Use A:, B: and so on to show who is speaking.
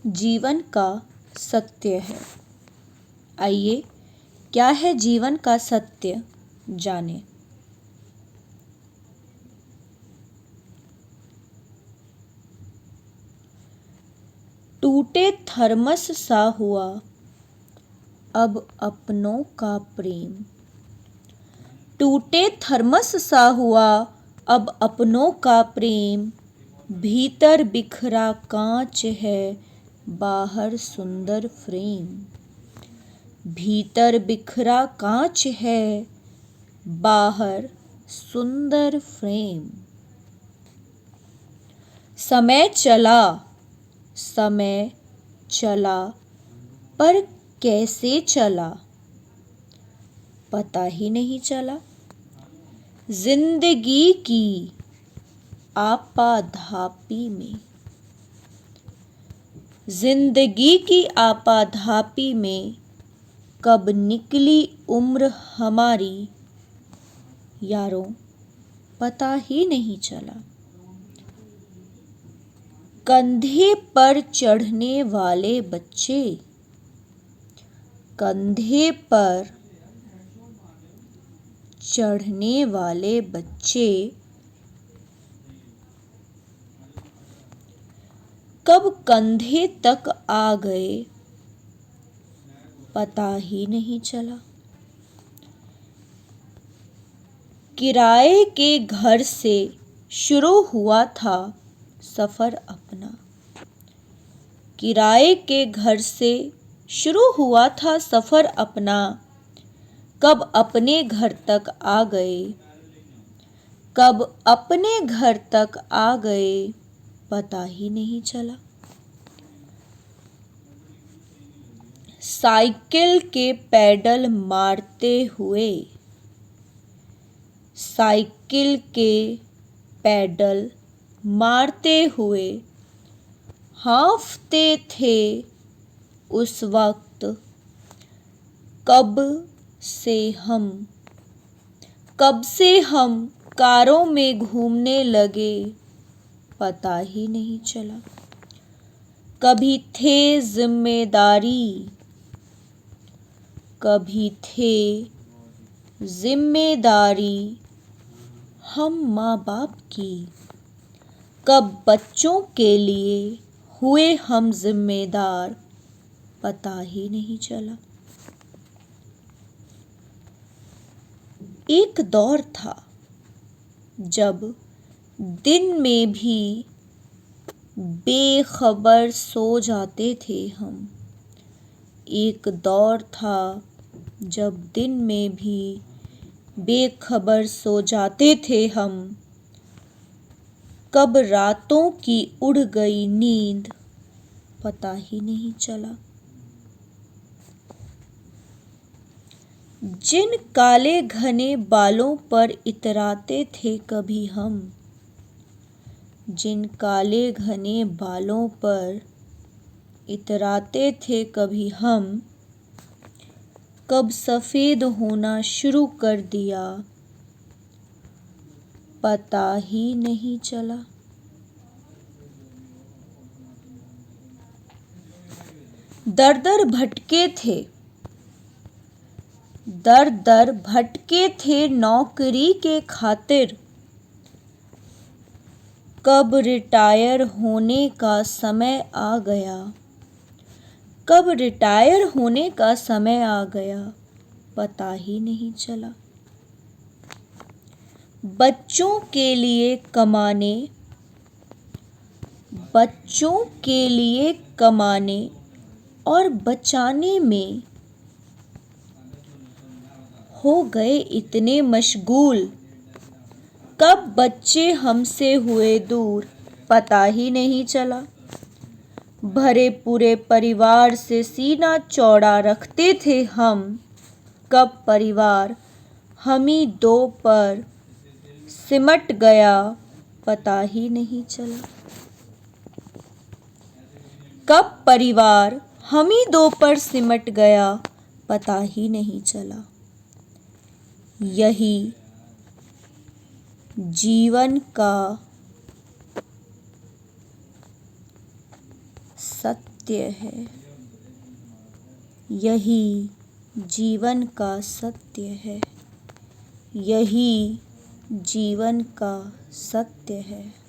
A: जीवन का सत्य है। आइए, क्या है जीवन का सत्य जाने। टूटे थर्मस सा हुआ अब अपनों का प्रेम। टूटे थर्मस सा हुआ अब अपनों का प्रेम। भीतर बिखरा कांच है, बाहर सुंदर फ्रेम। भीतर बिखरा कांच है, बाहर सुंदर फ्रेम। समय चला पर कैसे चला पता ही नहीं चला। जिंदगी की आपाधापी में, जिंदगी की आपाधापी में कब निकली उम्र हमारी, यारों पता ही नहीं चला। कंधे पर चढ़ने वाले बच्चे, कंधे पर चढ़ने वाले बच्चे कब कंधे तक आ गए पता ही नहीं चला। किराए के घर से शुरू हुआ था सफर अपना। किराए के घर से शुरू हुआ था सफर अपना। कब अपने घर तक आ गए, कब अपने घर तक आ गए पता ही नहीं चला। साइकिल के पैडल मारते हुए, साइकिल के पैडल मारते हुए हाँफते थे उस वक्त। कब से हम कारों में घूमने लगे पता ही नहीं चला। कभी थे जिम्मेदारी, कभी थे जिम्मेदारी हम माँ बाप की। कब बच्चों के लिए हुए हम जिम्मेदार पता ही नहीं चला। एक दौर था जब दिन में भी बेखबर सो जाते थे हम। एक दौर था जब दिन में भी बेखबर सो जाते थे हम। कब रातों की उड़ गई नींद पता ही नहीं चला। जिन काले घने बालों पर इतराते थे कभी हम, जिन काले घने बालों पर इतराते थे कभी हम, कब सफेद होना शुरू कर दिया पता ही नहीं चला। दर दर भटके थे, दर दर भटके थे नौकरी के खातिर। कब रिटायर होने का समय आ गया, कब रिटायर होने का समय आ गया पता ही नहीं चला। बच्चों के लिए कमाने, बच्चों के लिए कमाने और बचाने में हो गए इतने मशगूल। कब बच्चे हमसे हुए दूर पता ही नहीं चला। भरे पूरे परिवार से सीना चौड़ा रखते थे हम। कब परिवार हमी दो पर सिमट गया पता ही नहीं चला। कब परिवार हमी दो पर सिमट गया पता ही नहीं चला। यही जीवन का सत्य सत्य है, यही जीवन का सत्य है, यही जीवन का सत्य है।